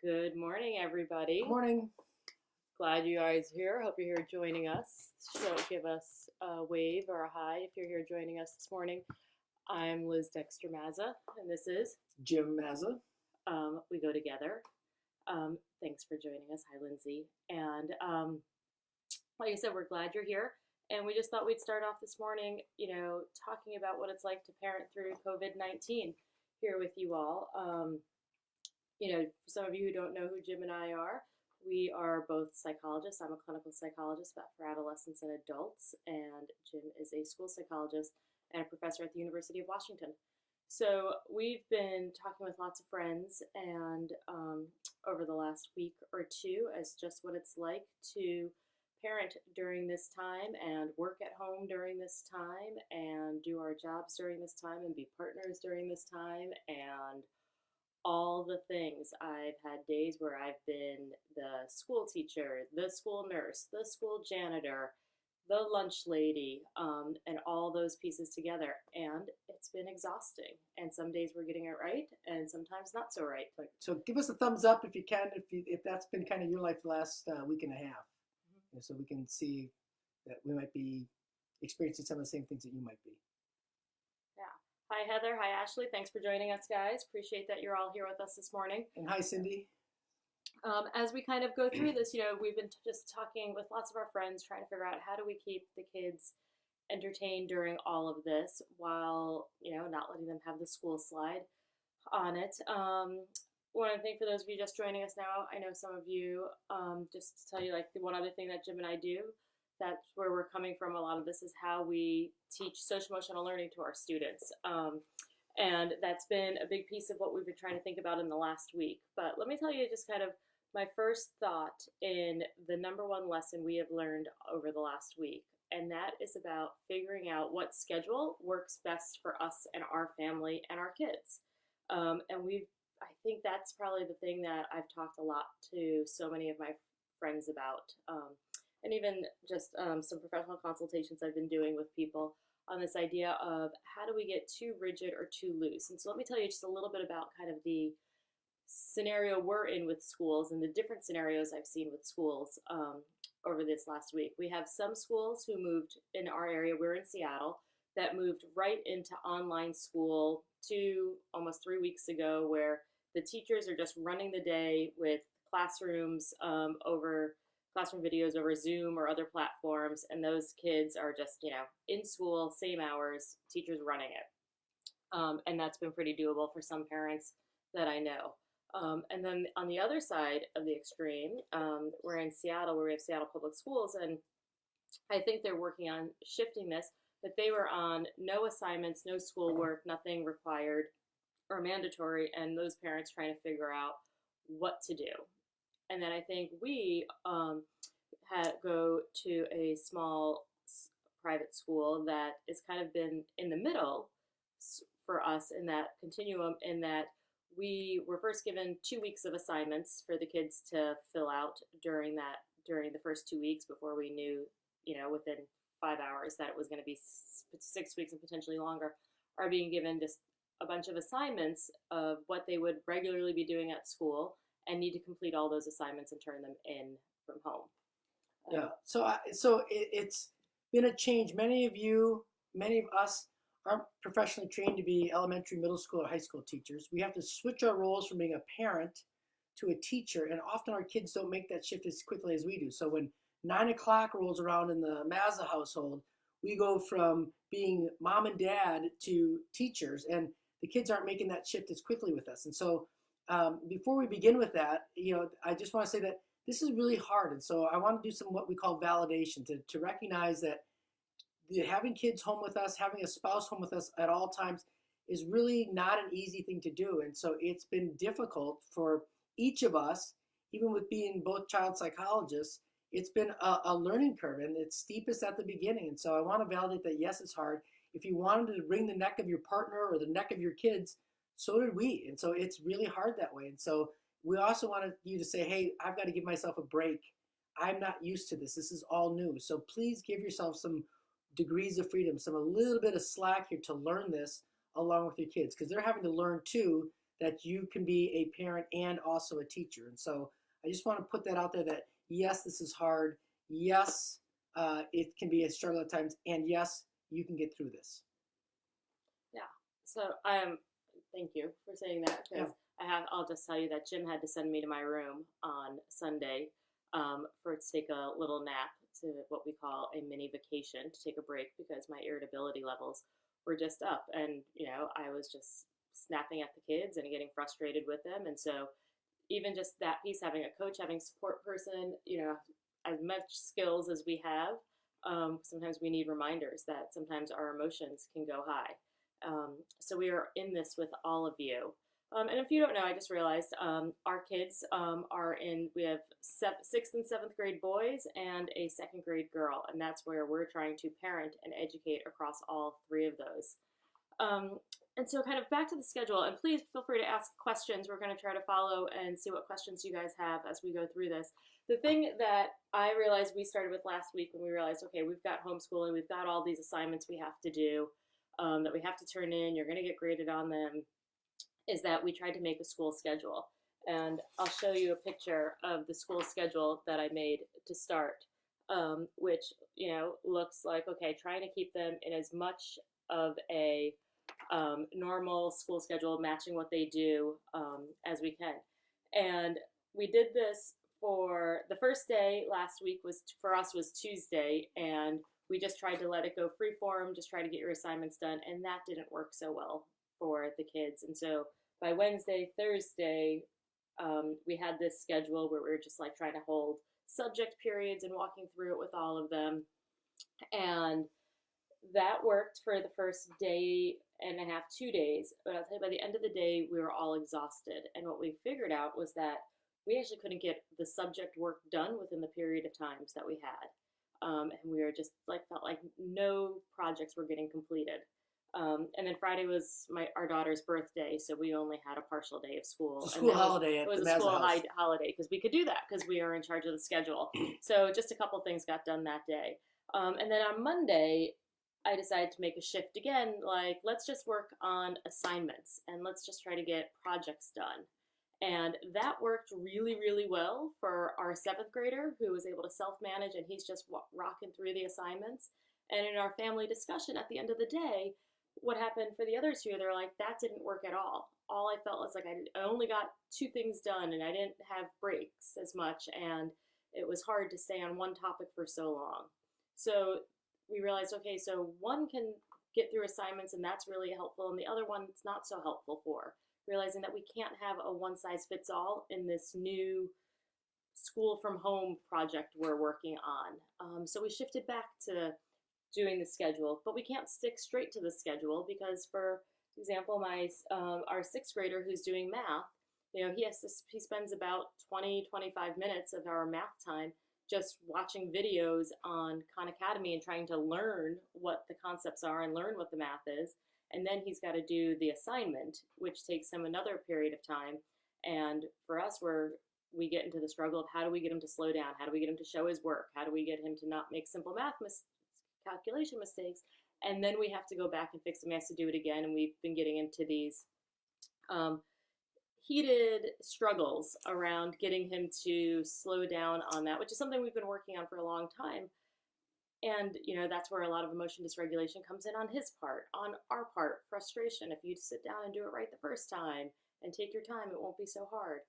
Good morning, everybody. Good morning. Glad you guys are here. Hope you're here joining us. So give us a wave or a hi if you're here joining us this morning. I'm Liz Dexter Mazza, and this is Jim Mazza. We Go Together. Thanks for joining us. Hi, Lindsay. And like I said, we're glad you're here. And we just thought we'd start off this morning, talking about what it's like to parent through COVID-19 here with you all. For some of you who don't know who Jim and I are, we are both psychologists. I'm a clinical psychologist for adolescents and adults, and Jim is a school psychologist and a professor at the University of Washington. So we've been talking with lots of friends and over the last week or two as just what it's like to parent during this time and work at home during this time and do our jobs during this time and be partners during this time and all the things. I've had days where I've been the school teacher, the school nurse, the school janitor, the lunch lady, and all those pieces together. And it's been exhausting. And some days we're getting it right, and sometimes not so right. So give us a thumbs up if you can, if that's been kind of your life the last week and a half, so we can see that we might be experiencing some of the same things that you might be. Hi, Heather. Hi, Ashley. Thanks for joining us, guys. Appreciate that you're all here with us this morning. And hi, Cindy. As we kind of go through this, we've been just talking with lots of our friends, trying to figure out how do we keep the kids entertained during all of this while, not letting them have the school slide on it. One other thing for those of you just joining us now, I know some of you, just to tell you, like, the one other thing that Jim and I do, that's where we're coming from. A lot of this is how we teach social emotional learning to our students. And that's been a big piece of what we've been trying to think about in the last week. But let me tell you just kind of my first thought in the number one lesson we have learned over the last week. And that is about figuring out what schedule works best for us and our family and our kids. I think that's probably the thing that I've talked a lot to so many of my friends about. And even just some professional consultations I've been doing with people on this idea of how do we get too rigid or too loose. And so let me tell you just a little bit about kind of the scenario we're in with schools and the different scenarios I've seen with schools over this last week. We have some schools who moved in our area, we're in Seattle, that moved right into online school almost 3 weeks ago, where the teachers are just running the day with classrooms classroom videos over Zoom or other platforms, and those kids are just, in school, same hours, teachers running it. And that's been pretty doable for some parents that I know. And then on the other side of the extreme, we're in Seattle, where we have Seattle Public Schools, and I think they're working on shifting this, but they were on no assignments, no schoolwork, nothing required or mandatory, and those parents trying to figure out what to do. And then I think we go to a small private school that has kind of been in the middle for us in that continuum, in that we were first given 2 weeks of assignments for the kids to fill out during the first 2 weeks before we knew, within 5 hours that it was going to be 6 weeks and potentially longer, are being given just a bunch of assignments of what they would regularly be doing at school and need to complete all those assignments and turn them in from home. Yeah, so it's been a change. Many of us aren't professionally trained to be elementary, middle school, or high school teachers. We have to switch our roles from being a parent to a teacher, and often our kids don't make that shift as quickly as we do. So when 9 o'clock rolls around in the Mazza household, we go from being mom and dad to teachers, and the kids aren't making that shift as quickly with us. And so before we begin with that, I just want to say that this is really hard. And so I want to do some what we call validation, to recognize that having kids home with us, having a spouse home with us at all times is really not an easy thing to do. And so it's been difficult for each of us, even with being both child psychologists. It's been a learning curve, and it's steepest at the beginning. And so I want to validate that, yes, it's hard. If you wanted to wring the neck of your partner or the neck of your kids, so did we. And so it's really hard that way. And so we also wanted you to say, hey, I've got to give myself a break. I'm not used to this. This is all new. So please give yourself some degrees of freedom, a little bit of slack here to learn this along with your kids, because they're having to learn too that you can be a parent and also a teacher. And so I just want to put that out there that yes, this is hard. Yes, it can be a struggle at times. And yes, you can get through this. Yeah. So thank you for saying that Yeah. because I'll just tell you that Jim had to send me to my room on Sunday for to take a little nap, to what we call a mini vacation, to take a break because my irritability levels were just up, and I was just snapping at the kids and getting frustrated with them, and so even just that piece, having a coach, having a support person, as much skills as we have, sometimes we need reminders that sometimes our emotions can go high. So we are in this with all of you. And if you don't know, I just realized our kids we have sixth and seventh grade boys and a second grade girl, and that's where we're trying to parent and educate across all three of those. Um, and so, kind of back to the schedule, and please feel free to ask questions. We're going to try to follow and see what questions you guys have as we go through this. The thing that I realized we started with last week when we realized, okay, we've got homeschooling, we've got all these assignments we have to do, that we have to turn in, you're going to get graded on them, is that we tried to make a school schedule. And I'll show you a picture of the school schedule that I made to start, which, looks like, okay, trying to keep them in as much of a normal school schedule, matching what they do as we can. And we did this for the first day last week for us was Tuesday, and we just tried to let it go free form, just try to get your assignments done, and that didn't work so well for the kids. And so by Wednesday, Thursday, we had this schedule where we were just like trying to hold subject periods and walking through it with all of them. And that worked for the first day and a half, 2 days. But I'll tell you, by the end of the day, we were all exhausted. And what we figured out was that we actually couldn't get the subject work done within the period of times that we had. And we were just felt like no projects were getting completed. And then Friday was our daughter's birthday, so we only had a partial day of school. It's a school holiday it at was the a Mazza school house. holiday because we could do that because we are in charge of the schedule. So just a couple things got done that day. And then on Monday, I decided to make a shift again. Like, let's just work on assignments and let's just try to get projects done. And that worked really, really well for our seventh grader who was able to self manage, and he's just rocking through the assignments. And in our family discussion at the end of the day, what happened for the other two, they're like, that didn't work at all. All I felt was like I only got two things done and I didn't have breaks as much, and it was hard to stay on one topic for so long. So we realized, okay, so one can get through assignments and that's really helpful, and the other one it's not so helpful for. Realizing that we can't have a one size fits all in this new school from home project we're working on. So we shifted back to doing the schedule, but we can't stick straight to the schedule because, for example, our sixth grader who's doing math, he spends about 20-25 minutes of our math time just watching videos on Khan Academy and trying to learn what the concepts are and learn what the math is. And then he's got to do the assignment, which takes him another period of time. And for us, we get into the struggle of how do we get him to slow down? How do we get him to show his work? How do we get him to not make simple calculation mistakes? And then we have to go back and fix him. He has to do it again. And we've been getting into these heated struggles around getting him to slow down on that, which is something we've been working on for a long time. And, that's where a lot of emotion dysregulation comes in on his part, on our part, frustration. If you sit down and do it right the first time and take your time, it won't be so hard.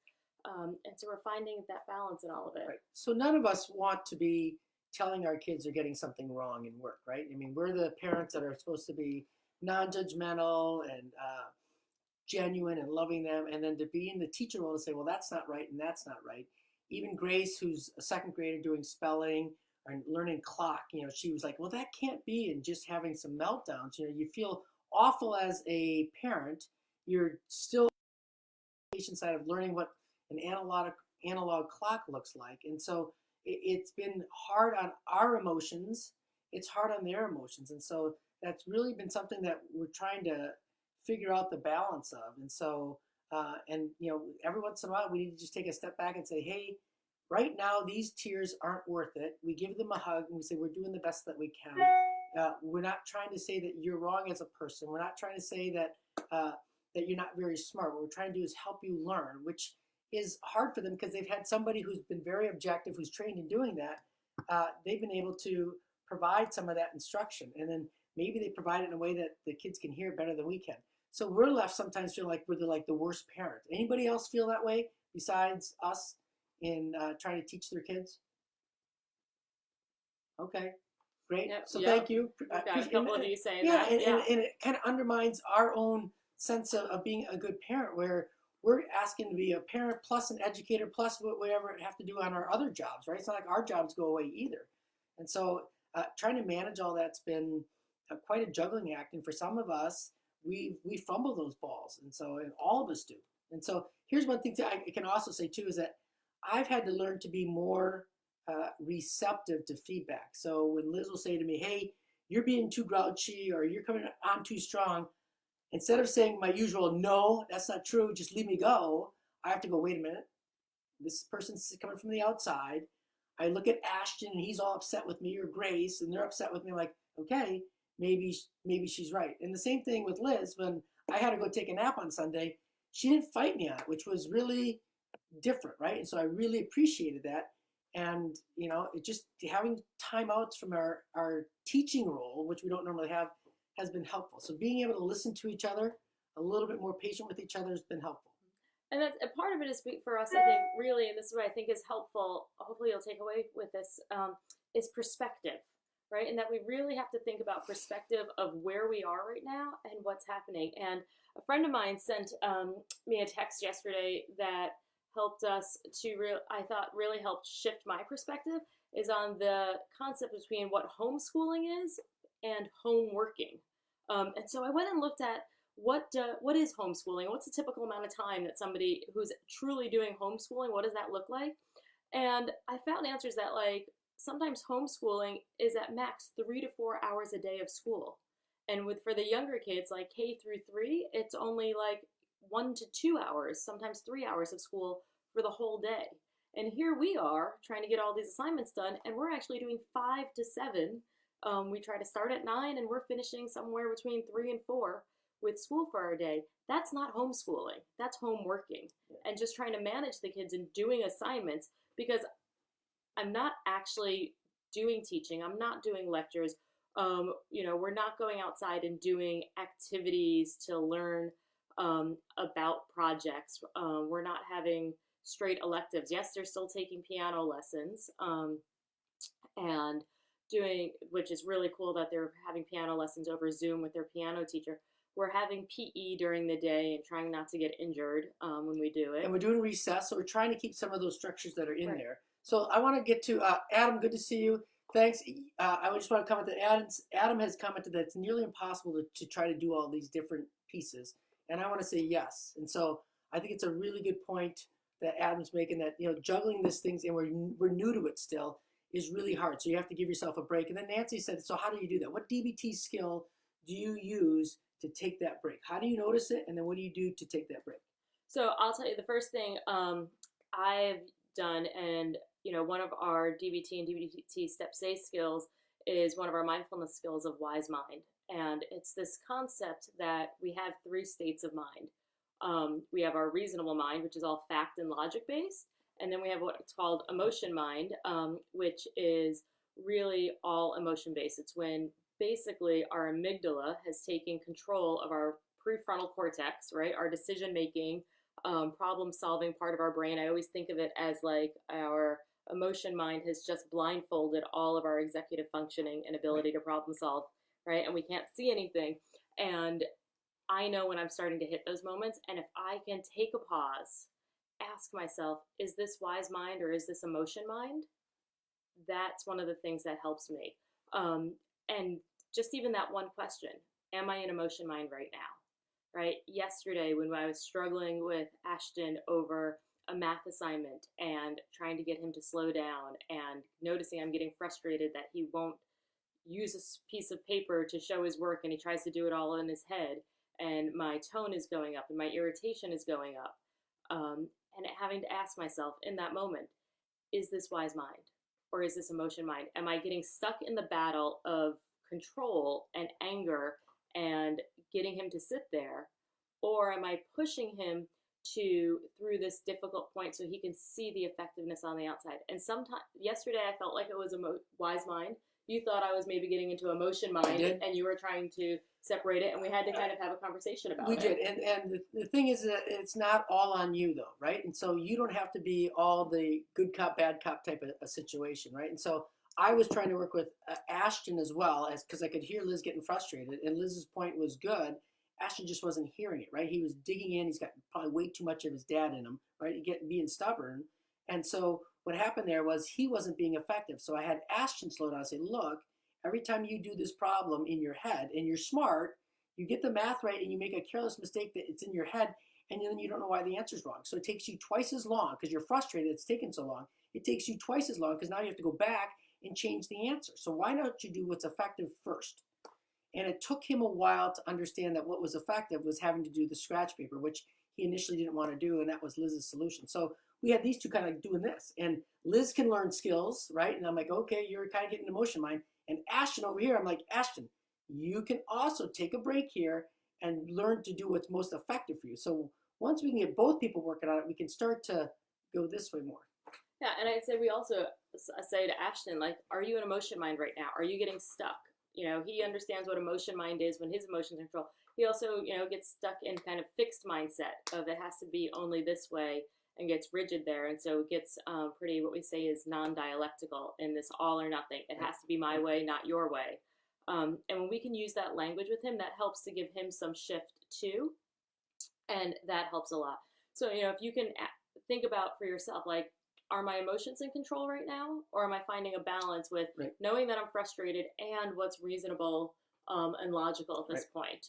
And so we're finding that balance in all of it. Right. So none of us want to be telling our kids they're getting something wrong in work, right? I mean, we're the parents that are supposed to be non-judgmental and genuine and loving them, and then to be in the teacher role to say, well, that's not right and that's not right. Even Grace, who's a second grader doing spelling and learning clock, she was like, well, that can't be, and just having some meltdowns. You feel awful as a parent. You're still on the patient side of learning what an analog clock looks like. And so it's been hard on our emotions. It's hard on their emotions. And so that's really been something that we're trying to figure out the balance of. And so, every once in a while, we need to just take a step back and say, hey, right now, these tears aren't worth it. We give them a hug and we say, we're doing the best that we can. We're not trying to say that you're wrong as a person. We're not trying to say that that you're not very smart. What we're trying to do is help you learn, which is hard for them because they've had somebody who's been very objective, who's trained in doing that. They've been able to provide some of that instruction, and then maybe they provide it in a way that the kids can hear better than we can. So we're left sometimes feeling like we're the worst parent. Anybody else feel that way besides us in trying to teach their kids? Okay, great. Yep, So yep. thank you. We've got a couple of you saying Yeah, that. Yeah. and it kind of undermines our own sense of being a good parent, where we're asking to be a parent plus an educator plus whatever we have to do on our other jobs, right? It's not like our jobs go away either. And so trying to manage all that's been quite a juggling act. And for some of us, we fumble those balls, and all of us do. And so here's one thing that I can also say too is that I've had to learn to be more receptive to feedback. So when Liz will say to me, "Hey, you're being too grouchy," or "You're coming on too strong," instead of saying my usual "No, that's not true, just leave me go," I have to go, "Wait a minute, this person's coming from the outside." I look at Ashton and he's all upset with me, or Grace, and they're upset with me. I'm like, okay, maybe she's right. And the same thing with Liz. When I had to go take a nap on Sunday, she didn't fight me on it, which was really different, right? And so I really appreciated that. And it just having timeouts from our teaching role, which we don't normally have, has been helpful. So being able to listen to each other, a little bit more patient with each other, has been helpful. And that's a part of it is for us, I think, really, and this is what I think is helpful. Hopefully, you'll take away with this is perspective, right? And that we really have to think about perspective of where we are right now and what's happening. And a friend of mine sent me a text yesterday that helped us I thought really helped shift my perspective is on the concept between what homeschooling is and home working. And so I went and looked at what is homeschooling? What's a typical amount of time that somebody who's truly doing homeschooling, what does that look like? And I found answers that like sometimes homeschooling is at max 3 to 4 hours a day of school. And for the younger kids, like K through 3, it's only like 1 to 2 hours, sometimes 3 hours of school for the whole day. And here we are trying to get all these assignments done, and we're actually doing 5 to 7. We try to start at 9, and we're finishing somewhere between 3 and 4 with school for our day. That's not homeschooling. That's home working. And just trying to manage the kids and doing assignments, because I'm not actually doing teaching. I'm not doing lectures. We're not going outside and doing activities to learn about projects. We're not having straight electives. Yes, they're still taking piano lessons and which is really cool that they're having piano lessons over Zoom with their piano teacher. We're having PE during the day and trying not to get injured when we do it. And we're doing recess, so we're trying to keep some of those structures that are in there. So I want to get to Adam. Good to see you. Thanks. I just want to comment that Adam has commented that it's nearly impossible to try to do all these different pieces. And I want to say yes. And so I think it's a really good point that Adam's making, that juggling these things, and we're new to it still, is really hard. So you have to give yourself a break. And then Nancy said, so how do you do that? What DBT skill do you use to take that break? How do you notice it? And then what do you do to take that break? So I'll tell you the first thing I've done, and one of our DBT and DBT Step Say skills is one of our mindfulness skills of wise mind. And it's this concept that we have 3 states of mind. We have our reasonable mind, which is all fact and logic based. And then we have what's called emotion mind, which is really all emotion based. It's when basically our amygdala has taken control of our prefrontal cortex, right? Our decision making, problem solving part of our brain. I always think of it as like our emotion mind has just blindfolded all of our executive functioning and ability to problem solve, right? And we can't see anything. And I know when I'm starting to hit those moments, and if I can take a pause, ask myself, is this wise mind or is this emotion mind? That's one of the things that helps me. And just even that one question, am I in emotion mind right now? Right? Yesterday, when I was struggling with Ashton over a math assignment and trying to get him to slow down and noticing I'm getting frustrated that he won't use a piece of paper to show his work and he tries to do it all in his head, and my tone is going up and my irritation is going up, and having to ask myself in that moment, is this wise mind or is this emotion mind? Am I getting stuck in the battle of control and anger and getting him to sit there, or am I pushing him to through this difficult point so he can see the effectiveness on the outside? And sometimes yesterday I felt like it was a wise mind. You thought I was maybe getting into emotion I mind, did. and you were trying to separate it, and we had to kind of have a conversation about We it. did, and the thing is that it's not all on you though, right? And so you don't have to be all the good cop, bad cop type of a situation, right? And so I was trying to work with Ashton as well, as because I could hear Liz getting frustrated, and Liz's point was good. Ashton just wasn't hearing it, right? He was digging in. He's got probably way too much of his dad in him, right? He get being stubborn, and so what happened there was he wasn't being effective. So I had Ashton slow down and say, "Look, every time you do this problem in your head, and you're smart." You get the math right and you make a careless mistake that it's in your head and then you don't know why the answer is wrong. So it takes you twice as long because you're frustrated it's taken so long. It takes you twice as long because now you have to go back and change the answer. So why don't you do what's effective first? And it took him a while to understand that what was effective was having to do the scratch paper, which he initially didn't want to do, and that was Liz's solution. So we had these two kind of doing this. And Liz can learn skills, right? And I'm like, okay, you're kind of getting emotion mind. And Ashton over here, I'm like, Ashton, you can also take a break here and learn to do what's most effective for you. So once we can get both people working on it, we can start to go this way more. Yeah, and I'd say we also say to Ashton, like, are you in emotion mind right now? Are you getting stuck? You know, he understands what emotion mind is when his emotions control. He also, you know, gets stuck in kind of fixed mindset of it has to be only this way and gets rigid there. And so it gets pretty, what we say is non-dialectical in this all or nothing. It has to be my way, not your way. And when we can use that language with him, that helps to give him some shift too. And that helps a lot. So, you know, if you can think about for yourself, like, are my emotions in control right now? Or am I finding a balance with Right. knowing that I'm frustrated and what's reasonable and logical at this point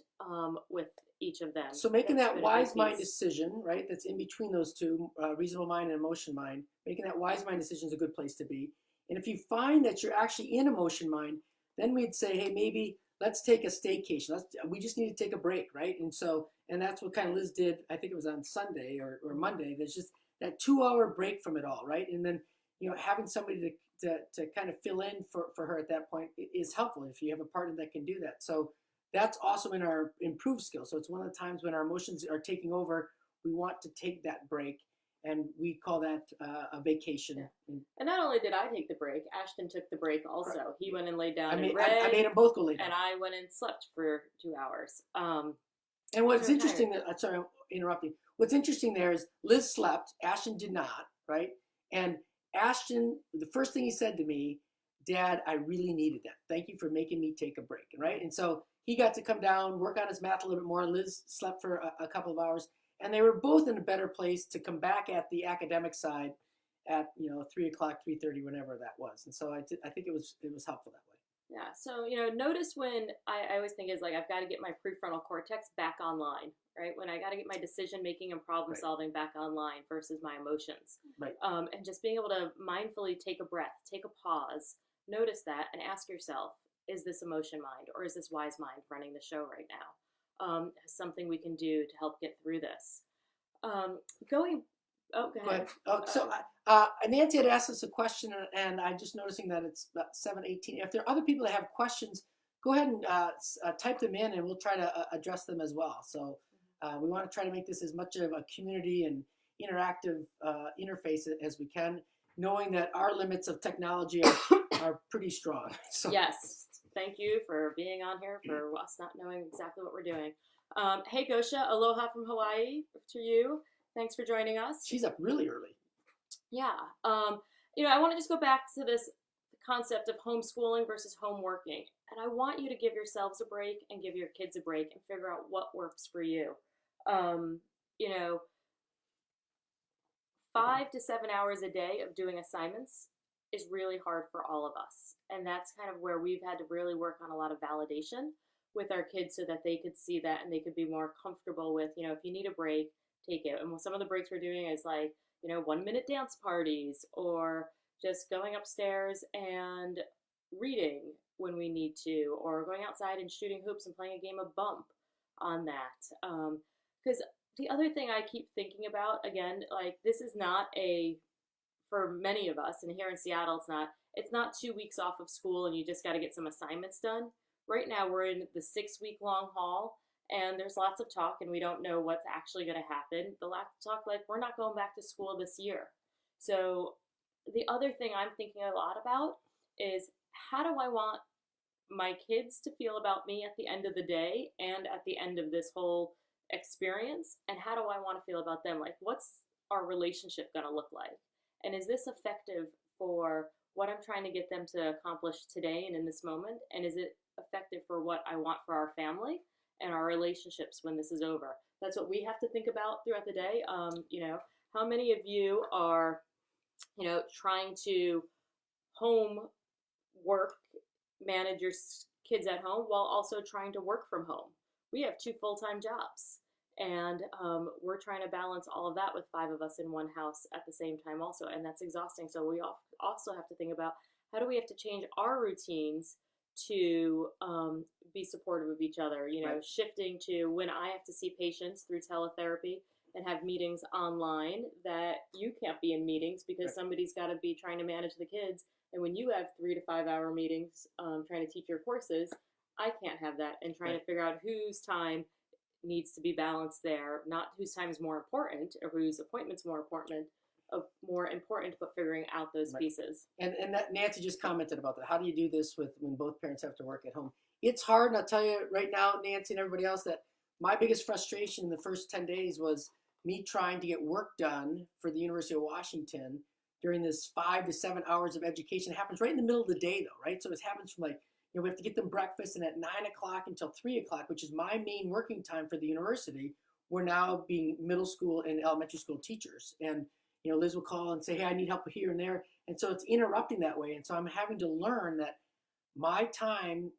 with each of them? So making That's that been a big wise mind piece. decision, right? That's in between those two, reasonable mind and emotion mind. Making that wise mind decision is a good place to be. And if you find that you're actually in emotion mind, then we'd say, hey, maybe let's take a staycation. We just need to take a break, right? And that's what kind of Liz did. I think it was on Sunday or Monday. There's just that 2 hour break from it all, right? And then, you know, having somebody to kind of fill in for her at that point is helpful if you have a partner that can do that. So that's also in our improved skills. So it's one of the times when our emotions are taking over, we want to take that break, and we call that a vacation. Yeah. And not only did I take the break, Ashton took the break also. Right. He went and laid down and read. I made them both go lay down. And I went and slept for 2 hours. And what's interesting, sorry, I'm interrupting. What's interesting there is Liz slept, Ashton did not, right? And Ashton, the first thing he said to me, Dad, I really needed that. Thank you for making me take a break, right? And so he got to come down, work on his math a little bit more. Liz slept for a couple of hours, and they were both in a better place to come back at the academic side at 3 o'clock, 3:30, whenever that was. And so I think it was helpful that way. Yeah. So, you know, notice when I always think is like, I've got to get my prefrontal cortex back online, right? When I got to get my decision making and problem solving back online versus my emotions. Right. And just being able to mindfully take a breath, take a pause, notice that and ask yourself, is this emotion mind or is this wise mind running the show right now? Something we can do to help get through this. Go ahead. So Nancy had asked us a question, and I'm just noticing that it's about 7:18. If there are other people that have questions, go ahead and type them in, and we'll try to address them as well. So we want to try to make this as much of a community and interactive interface as we can, knowing that our limits of technology are pretty strong. So. Yes. Thank you for being on here, for us not knowing exactly what we're doing. Hey, Gosha, aloha from Hawaii to you. Thanks for joining us. She's up really early. Yeah. You know, I want to just go back to this concept of homeschooling versus home working. And I want you to give yourselves a break and give your kids a break and figure out what works for you. You know, 5 to 7 hours a day of doing assignments is really hard for all of us. And that's kind of where we've had to really work on a lot of validation with our kids so that they could see that and they could be more comfortable with, you know, if you need a break, take it. And some of the breaks we're doing is like, you know, 1-minute dance parties or just going upstairs and reading when we need to, or going outside and shooting hoops and playing a game of bump on that. Because the other thing I keep thinking about, again, like this is not for many of us, and here in Seattle, it's not 2 weeks off of school and you just got to get some assignments done. Right now we're in the 6-week long haul, and there's lots of talk, and we don't know what's actually going to happen. The lack of talk, like, we're not going back to school this year. So the other thing I'm thinking a lot about is, how do I want my kids to feel about me at the end of the day and at the end of this whole experience, and how do I want to feel about them? Like, what's our relationship going to look like, and is this effective for what I'm trying to get them to accomplish today and in this moment, and is it effective for what I want for our family and our relationships when this is over? That's what we have to think about throughout the day. How many of you are, trying to home work, manage your kids at home while also trying to work from home? We have two full-time jobs, and we're trying to balance all of that with five of us in one house at the same time also, and that's exhausting. So we also have to think about, how do we have to change our routines to be supportive of each other, Right. shifting to when I have to see patients through teletherapy and have meetings online, that you can't be in meetings because Right. somebody's got to be trying to manage the kids. And when you have 3 to 5 hour meetings trying to teach your courses, I can't have that, and trying Right. to figure out whose time needs to be balanced there, not whose time is more important or whose appointment's more important, but figuring out those Right. pieces. And that Nancy just commented about that. How do you do this with when both parents have to work at home? It's hard, and I'll tell you right now, Nancy and everybody else, that my biggest frustration in the first 10 days was me trying to get work done for the University of Washington during this 5 to 7 hours of education. It happens right in the middle of the day, though, right? So it happens from like, we have to get them breakfast, and at 9 o'clock until 3 o'clock, which is my main working time for the university, we're now being middle school and elementary school teachers. And Liz will call and say, hey, I need help here and there. And so it's interrupting that way. And so I'm having to learn that my time,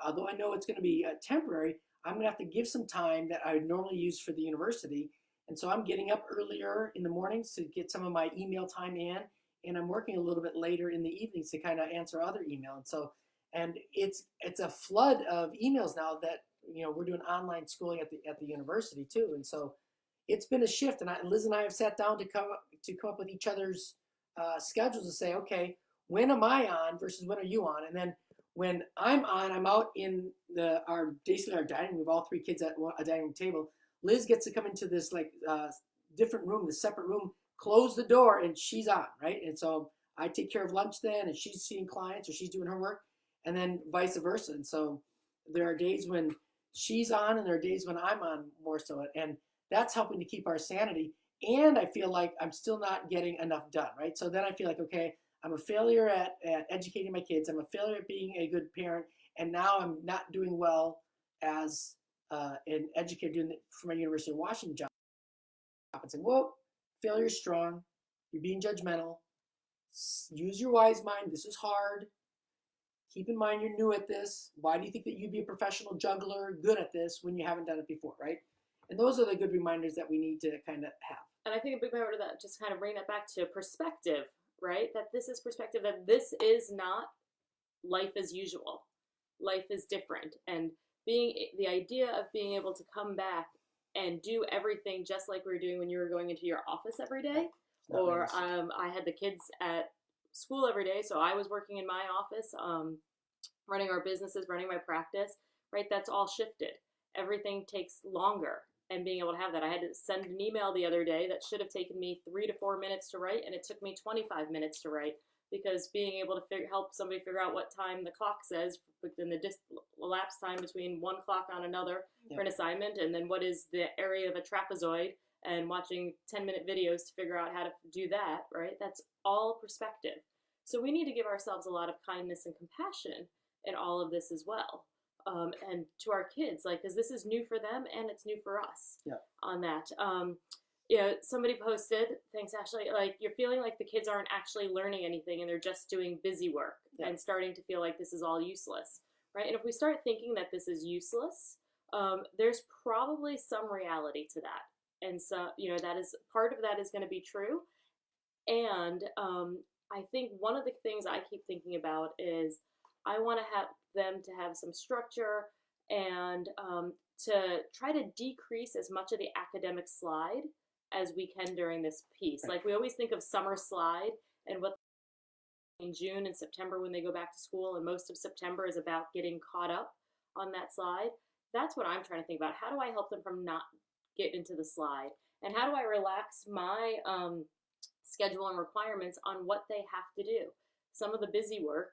although I know it's going to be temporary, I'm going to have to give some time that I would normally use for the university. And so I'm getting up earlier in the mornings to get some of my email time in, and I'm working a little bit later in the evenings to kind of answer other email. And it's a flood of emails now that we're doing online schooling at the university too. And so it's been a shift, and Liz and I have sat down to come up with each other's schedules to say, okay, when am I on versus when are you on? And then when I'm on, I'm out in basically our dining room. We have all three kids at a dining room table. Liz gets to come into this different room, this separate room, close the door, and she's on, right? And so I take care of lunch then, and she's seeing clients or she's doing her work, and then vice versa. And so there are days when she's on, and there are days when I'm on more so, and that's helping to keep our sanity. And I feel like I'm still not getting enough done, right? So then I feel like, okay, I'm a failure at educating my kids. I'm a failure at being a good parent. And now I'm not doing well as an educator doing it for my University of Washington job. And saying, whoa, failure's strong. You're being judgmental. Use your wise mind. This is hard. Keep in mind you're new at this. Why do you think that you'd be a professional juggler, good at this, when you haven't done it before, right? And those are the good reminders that we need to kind of have. And I think a big part of that, just kind of bring that back to perspective, right? That this is perspective, that this is not life as usual. Life is different. And the idea of being able to come back and do everything just like we were doing when you were going into your office every day, or I had the kids at school every day, so I was working in my office, running our businesses, running my practice, right? That's all shifted. Everything takes longer, and being able to have that. I had to send an email the other day that should have taken me 3 to 4 minutes to write, and it took me 25 minutes to write, because being able to help somebody figure out what time the clock says within the elapsed time between one clock on another for an assignment, and then what is the area of a trapezoid, and watching 10-minute videos to figure out how to do that, right? That's all perspective. So we need to give ourselves a lot of kindness and compassion in all of this as well. And to our kids, because this is new for them and it's new for us on that. Somebody posted, thanks Ashley, you're feeling like the kids aren't actually learning anything and they're just doing busy work and starting to feel like this is all useless, right? And if we start thinking that this is useless, there's probably some reality to that. And so, that is part of that is going to be true. And I think one of the things I keep thinking about is I want to have them to have some structure and to try to decrease as much of the academic slide as we can during this piece. Like we always think of summer slide and what in June and September when they go back to school, and most of September is about getting caught up on that slide. that's what I'm trying to think about. How do I help them from not get into the slide? And how do I relax my schedule and requirements on what they have to do? Some of the busy work,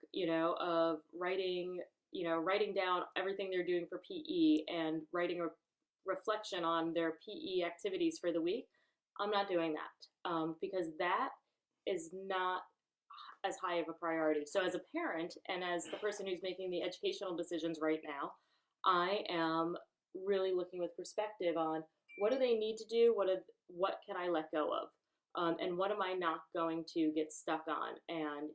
of writing, writing down everything they're doing for PE and writing a reflection on their PE activities for the week. I'm not doing that because that is not as high of a priority. So, as a parent and as the person who's making the educational decisions right now, I am really looking with perspective on what do they need to do, what can I let go of, and what am I not going to get stuck on. And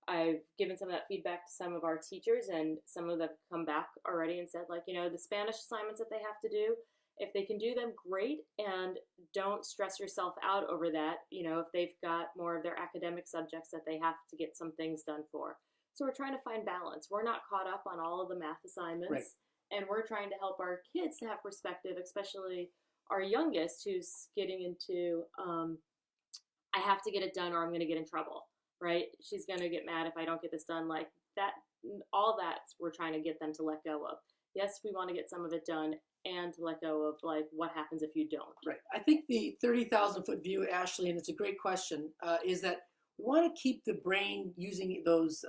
I've given some of that feedback to some of our teachers, and some of them come back already and said, like, the Spanish assignments that they have to do, if they can do them, great, and don't stress yourself out over that. If they've got more of their academic subjects that they have to get some things done for. So we're trying to find balance. We're not caught up on all of the math assignments, Right. and we're trying to help our kids to have perspective, especially our youngest, who's getting into I have to get it done or I'm going to get in trouble, right? She's going to get mad if I don't get this done. Like that, all that we're trying to get them to let go of. Yes, we want to get some of it done and to let go of like what happens if you don't. Right. I think the 30,000-foot view, Ashley, and it's a great question, is that we want to keep the brain using those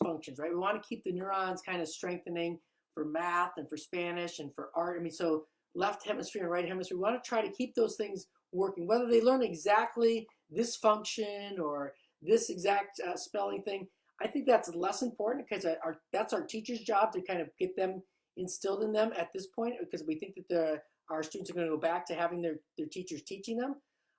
functions, right? We want to keep the neurons kind of strengthening for math and for Spanish and for art. I mean, so left hemisphere and right hemisphere, we want to try to keep those things working, whether they learn exactly this function or this exact spelling thing. I think that's less important because that's our teacher's job to kind of get them instilled in them at this point, because we think that our students are going to go back to having their teachers teaching them.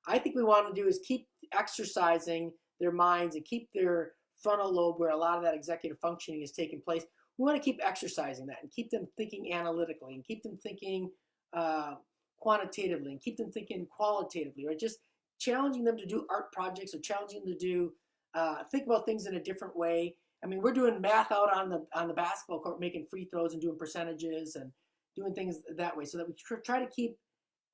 I think we want to do is keep exercising their minds and keep their frontal lobe where a lot of that executive functioning is taking place. We want to keep exercising that and keep them thinking analytically and keep them thinking quantitatively and keep them thinking qualitatively, or just challenging them to do art projects or challenging them to do think about things in a different way. I mean, we're doing math out on the basketball court, making free throws and doing percentages and doing things that way, so that we try to keep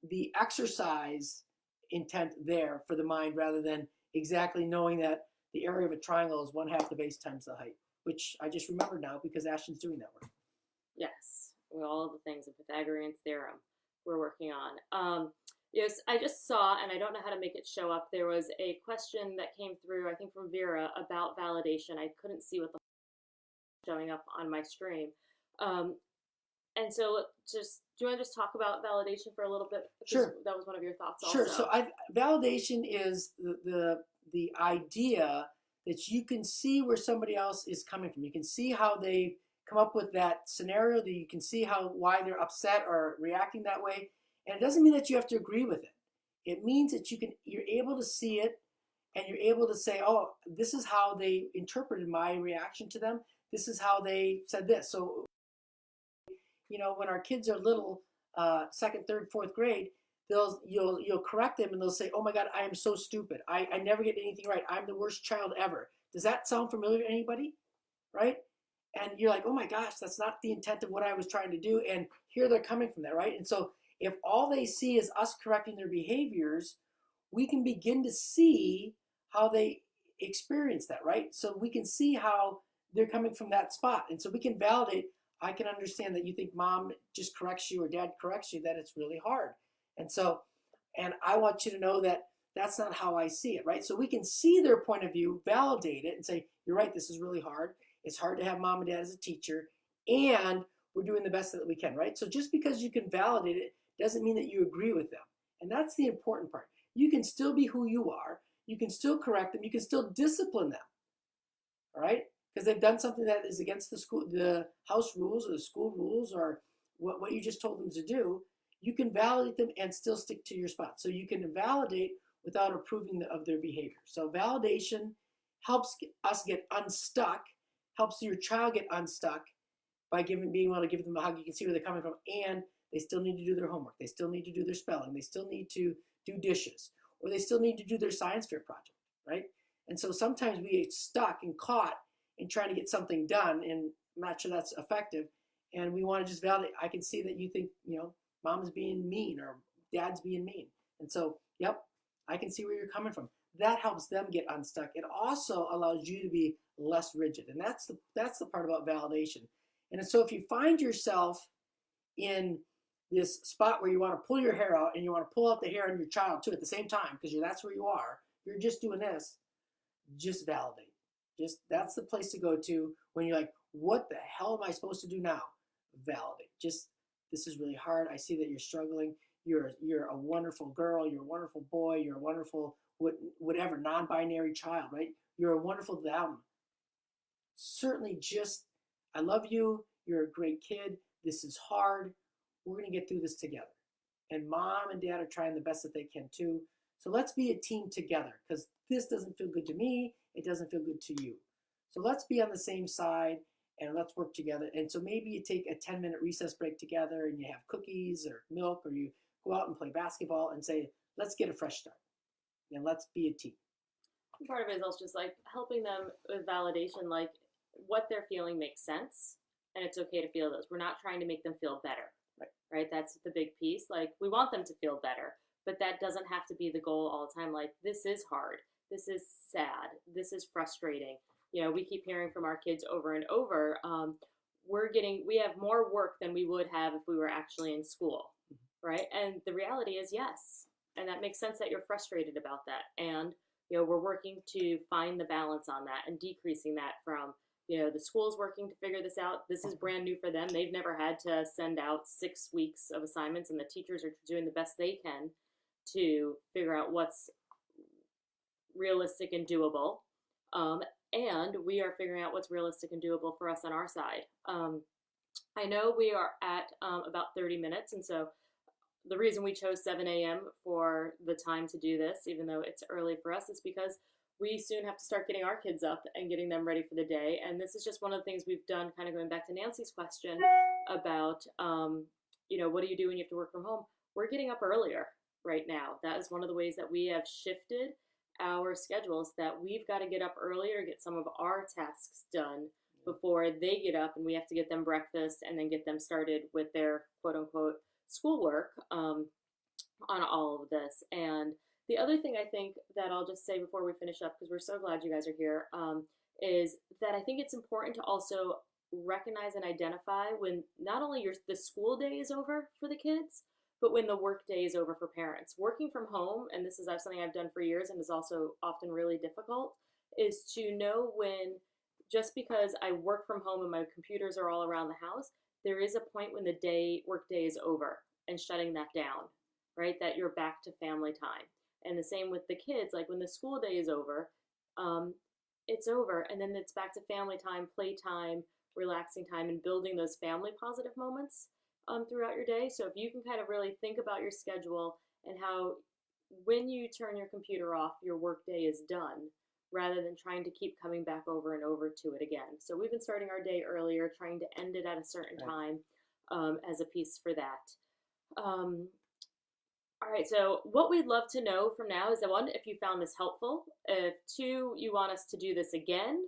the exercise intent there for the mind, rather than exactly knowing that the area of a triangle is 1/2 the base times the height, which I just remembered now because Ashton's doing that work. Yes, with all of the things of Pythagorean theorem we're working on. Yes, I just saw, and I don't know how to make it show up. There was a question that came through, I think from Vera, about validation. I couldn't see what the showing up on my stream. Um, and so, just do you want to just talk about validation for a little bit? Because Sure. that was one of your thoughts, Sure. also. So validation is the idea that you can see where somebody else is coming from. You can see how they come up with that scenario. That you can see why they're upset or reacting that way. And it doesn't mean that you have to agree with it. It means that you're able to see it, and you're able to say, oh, this is how they interpreted my reaction to them. This is how they said this. So, when our kids are little, second, third, fourth grade, you'll correct them and they'll say, oh my God, I am so stupid. I never get anything right. I'm the worst child ever. Does that sound familiar to anybody? Right? And you're like, oh my gosh, that's not the intent of what I was trying to do. And here they're coming from that, right? And so if all they see is us correcting their behaviors, we can begin to see how they experience that, right? So we can see how they're coming from that spot. And so we can validate, I can understand that you think mom just corrects you or dad corrects you, that it's really hard. And I want you to know that that's not how I see it, right? So we can see their point of view, validate it, and say, you're right, this is really hard. It's hard to have mom and dad as a teacher, and we're doing the best that we can, right? So just because you can validate it doesn't mean that you agree with them. And that's the important part. You can still be who you are. You can still correct them. You can still discipline them, all right? Because they've done something that is against the house rules or the school rules or what you just told them to do. You can validate them and still stick to your spot. So you can validate without approving of their behavior. So validation helps us get unstuck, helps your child get unstuck by being able to give them a hug. You can see where they're coming from, and they still need to do their homework. They still need to do their spelling. They still need to do dishes, or they still need to do their science fair project, right? And so sometimes we get stuck and caught in trying to get something done, and I'm not sure that's effective. And we want to just validate. I can see that you think, mom's being mean or dad's being mean. And so, yep, I can see where you're coming from. That helps them get unstuck. It also allows you to be less rigid. And that's the part about validation. And so if you find yourself in this spot where you want to pull your hair out and you want to pull out the hair on your child too at the same time because that's where you are. You're just doing this. Just validate. Just that's the place to go to when you're like, what the hell am I supposed to do now? Validate. Just this is really hard. I see that you're struggling. You're a wonderful girl. You're a wonderful boy. You're a wonderful whatever non-binary child, right? You're a wonderful them. Certainly, just I love you. You're a great kid. This is hard. We're gonna get through this together. And mom and dad are trying the best that they can too. So let's be a team together because this doesn't feel good to me. It doesn't feel good to you. So let's be on the same side and let's work together. And so maybe you take a 10-minute recess break together and you have cookies or milk or you go out and play basketball and say, let's get a fresh start and let's be a team. Part of it is also just like helping them with validation, like what they're feeling makes sense and it's okay to feel those. We're not trying to make them feel better, right? That's the big piece. Like we want them to feel better, but that doesn't have to be the goal all the time. Like this is hard. This is sad. This is frustrating. You know, we keep hearing from our kids over and over, we have more work than we would have if we were actually in school, right? And the reality is yes. And that makes sense that you're frustrated about that. And, you know, we're working to find the balance on that and decreasing that from, you know, the school's working to figure this out. This is brand new for them. They've never had to send out 6 weeks of assignments and the teachers are doing the best they can to figure out what's realistic and doable. And we are figuring out what's realistic and doable for us on our side. I know we are at about 30 minutes, and so the reason we chose 7 a.m. for the time to do this, even though it's early for us, is because we soon have to start getting our kids up and getting them ready for the day. And this is just one of the things we've done, kind of going back to Nancy's question about, you know, what do you do when you have to work from home? We're getting up earlier right now. That is one of the ways that we have shifted our schedules, that we've got to get up earlier, get some of our tasks done before they get up and we have to get them breakfast and then get them started with their quote unquote schoolwork on all of this. And the other thing I think that I'll just say before we finish up, because we're so glad you guys are here, is that I think it's important to also recognize and identify when not only the school day is over for the kids, but when the work day is over for parents. Working from home, and this is something I've done for years and is also often really difficult, is to know when, just because I work from home and my computers are all around the house, there is a point when the work day is over and shutting that down, right? That you're back to family time. And the same with the kids, like when the school day is over, it's over and then it's back to family time, playtime, relaxing time, and building those family positive moments throughout your day. So if you can kind of really think about your schedule and how when you turn your computer off, your work day is done, rather than trying to keep coming back over and over to it again. So we've been starting our day earlier, trying to end it at a certain time as a piece for that. All right, so what we'd love to know from now is that, one, if you found this helpful, if two, you want us to do this again,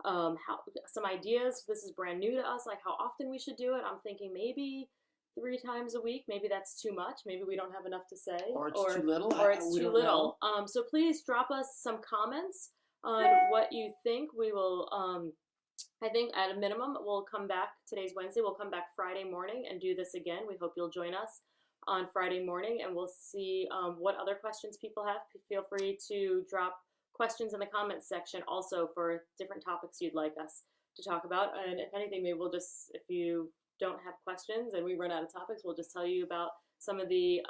some ideas. This is brand new to us, like how often we should do it. I'm thinking maybe 3 times a week. Maybe that's too much. Maybe we don't have enough to say. Or it's too little. Or it's too little. So please drop us some comments on what you think. We will, I think at a minimum, we'll come back. Today's Wednesday. We'll come back Friday morning and do this again. We hope you'll join us on Friday morning, and we'll see what other questions people have. Feel free to drop questions in the comments section also for different topics you'd like us to talk about. And if anything, maybe we'll just, if you don't have questions and we run out of topics, we'll just tell you about some of the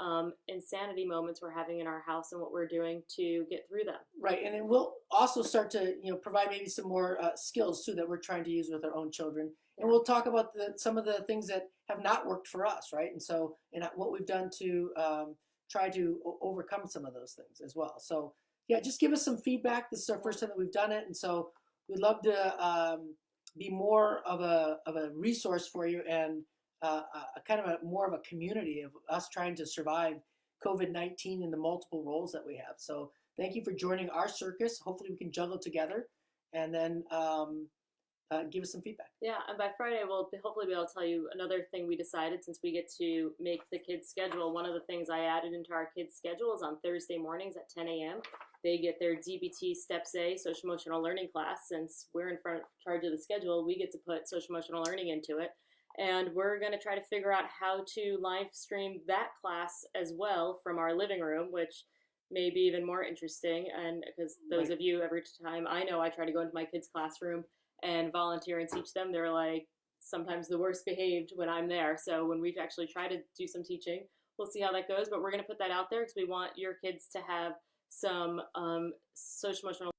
insanity moments we're having in our house and what we're doing to get through them. Right, and then we'll also start to provide maybe some more skills too that we're trying to use with our own children, and we'll talk about some of the things that have not worked for us, right? And so, and what we've done to try to overcome some of those things as well. So yeah, just give us some feedback. This is our first time that we've done it, and so we'd love to be more of a resource for you and a kind of more of a community of us trying to survive COVID-19 in the multiple roles that we have. So thank you for joining our circus. Hopefully we can juggle together and then give us some feedback. Yeah, and by Friday we'll hopefully be able to tell you another thing we decided, since we get to make the kids' schedule. One of the things I added into our kids' schedule is on Thursday mornings at 10 a.m. They get their DBT Steps A social emotional learning class. Since we're in charge of the schedule, we get to put social emotional learning into it. And we're going to try to figure out how to live stream that class as well from our living room, which may be even more interesting. And because those Right. of you, every time I know I try to go into my kids' classroom and volunteer and teach them, they're like sometimes the worst behaved when I'm there. So when we actually try to do some teaching, we'll see how that goes. But we're going to put that out there because we want your kids to have some social emotional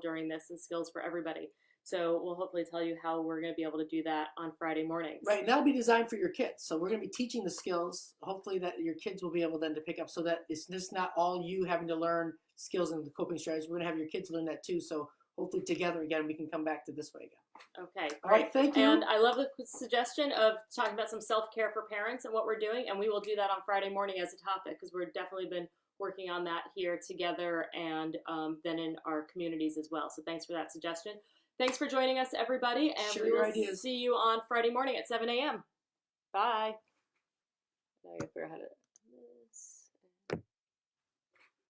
during this and skills for everybody. So we'll hopefully tell you how we're going to be able to do that on Friday mornings. Right, and that'll be designed for your kids. So we're going to be teaching the skills, hopefully that your kids will be able then to pick up, so that it's just not all you having to learn skills and the coping strategies. We're going to have your kids learn that too. So hopefully together again, we can come back to this way again. Okay, All right, thank you. And I love the suggestion of talking about some self-care for parents and what we're doing, and we will do that on Friday morning as a topic because we've definitely been working on that here together and then in our communities as well. So thanks for that suggestion. Thanks for joining us, everybody, and Share we your will ideas. see you on Friday morning at 7 a.m. Bye. Now I gotta figure out how to